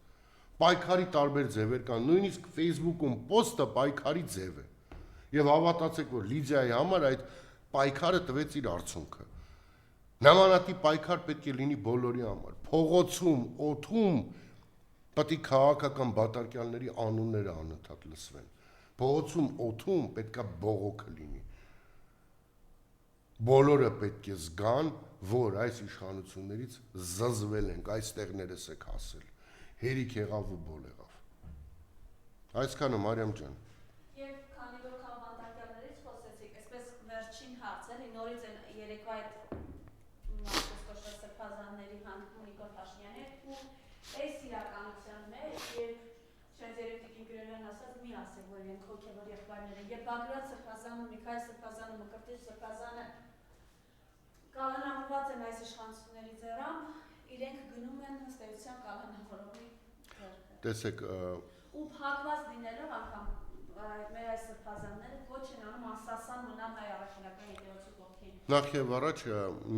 Պայքարի տարբեր ձևեր կան, նույնիսկ Facebook-ում պոստը պայքարի ձև է։ Եվ հավատացեք, որ Լիդիայի համար այդ պայքարը տվեց իր արդյունքը։ Նմանատիպ պայքար պետք է լինի բոլորի համար։ Փողոցում, օդում պետք է քաղաքական բատարկյալների անունները անընդհատ լսվեն։ Փողոցում, օդում պետք է բողոքը լինի։ Բոլորը պետք է զգան, որ այս իշխանություններից զզվել ենք, այստեղներս եք հասել։ Հերիք եղավ ու բոլ եղավ։ Այսքանը Մարիամ ջան։ Եվ քանի որ քաղաքականներից խոսեցիք, այսպես վերջին հարցը, նորից են երեկվա այդ Մարտկոս Սրբազանների հանդիպում Նիկոլ Փաշինյանի ու այս իրականության մեջ եւ Շենձերետիկին գրելն ասած մի ասել, որ իրենք հոգեվոր եղբայրներ են, եւ Բագրատ Սրբազանը, Միքայել Սրբազանը, Մկրտիչ Սրբազանը կալանավորված են այս իշխանությունների ձեռամբ, իրենք գնում են ըստ էության կալանավորողի ձեռքը։ Տեսեք, ու փակված լինելով անգամ մեր այս սրբազանները ոչ են անում անսասան մնալ հայ առաքելական եկեղեցու կողքին։ Նախ եւ առաջ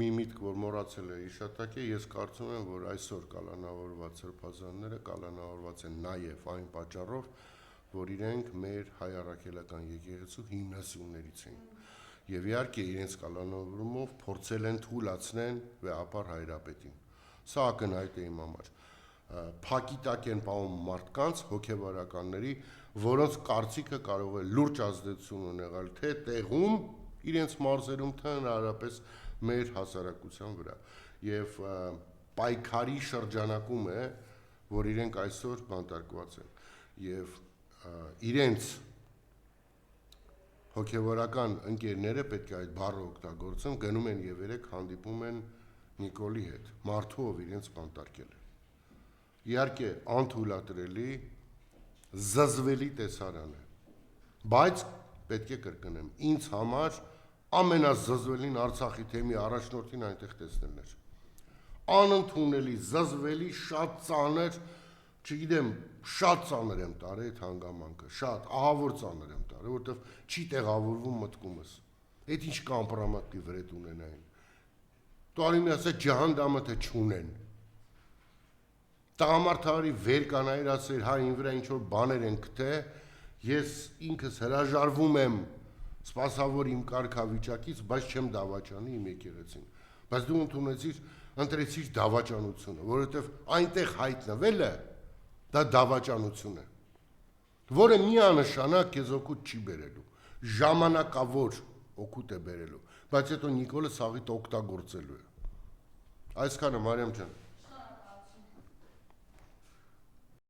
մի միտք, որ մոռացել է հիշատակել, ես կարծում եմ, որ այսօր կալանավորված սրբազանները կալանավորված են նաեւ այն պատճառով, որ իրենք մեր հայ առաքելական եկեղեցու հիմնասյուներից են։ Եվ իհարկե իրենց կալանավորումով փորձել են թույլատնեն վեհապար հայրապետին։ Սա ակնհայտ է իմ համար։ փակի տակ են պահում մարդկանց, հոգեվարականների, որոնց կարծիքը կարող է լուրջ ազդեցություն ունենալ թե տեղում, իրենց մարզերում, թե հնարավորապես մեր հասարակության վրա։ Եվ պայքարի շրջանակում է, որ իրենք այսօր բանտարկված են։ Եվ իրենց հոգևորական ընկերները պետք է այդ բառը օգտագործեն, գնում են եւ երեք հանդիպում են Նիկոլի հետ, մարդու ով իրենց բանտարկել է։ Իհարկե անթույլատրելի, զզվելի տեսարան է, բայց պետք է կրկնեմ, ինձ համար ամենազզվելին Արցախի թեմի առաջնորդին այնտեղ տեսնելն էր։ Անընդունելի, զզվելի, շատ ծանր, չգիտեմ, շատ ծանր եմ տարել այդ հանգամանքը, շատ, ահավոր ծանր եմ տարել, որտեվ չի տեղավորվում մտքումս։ Այդ ինչ կամպրոմատիվ վրետ ունենային։ Տարին ասա ջահանդամը թե չունեն։ Տղամարդարի վեր կանայր ասեր, հա ին վրա ինչ որ բաներ են գտե, ես ինքս հրաժարվում եմ սպասավոր իմ կարգավիճակից, բայց չեմ դավաճանի իմ եկեղեցին։ Բայց դու ընտրեցիր դավաճանությունը, որովհետև այնտեղ հայտնվելը դա դավաճանություն է, որը միանշանակ քեզ օգուտ չի բերելու, ժամանակավոր օգուտ է բերելու, բայց հետո Նիկոլը սաղիթ օգտագործելու է։ Այսքանը Մարիամ ջան։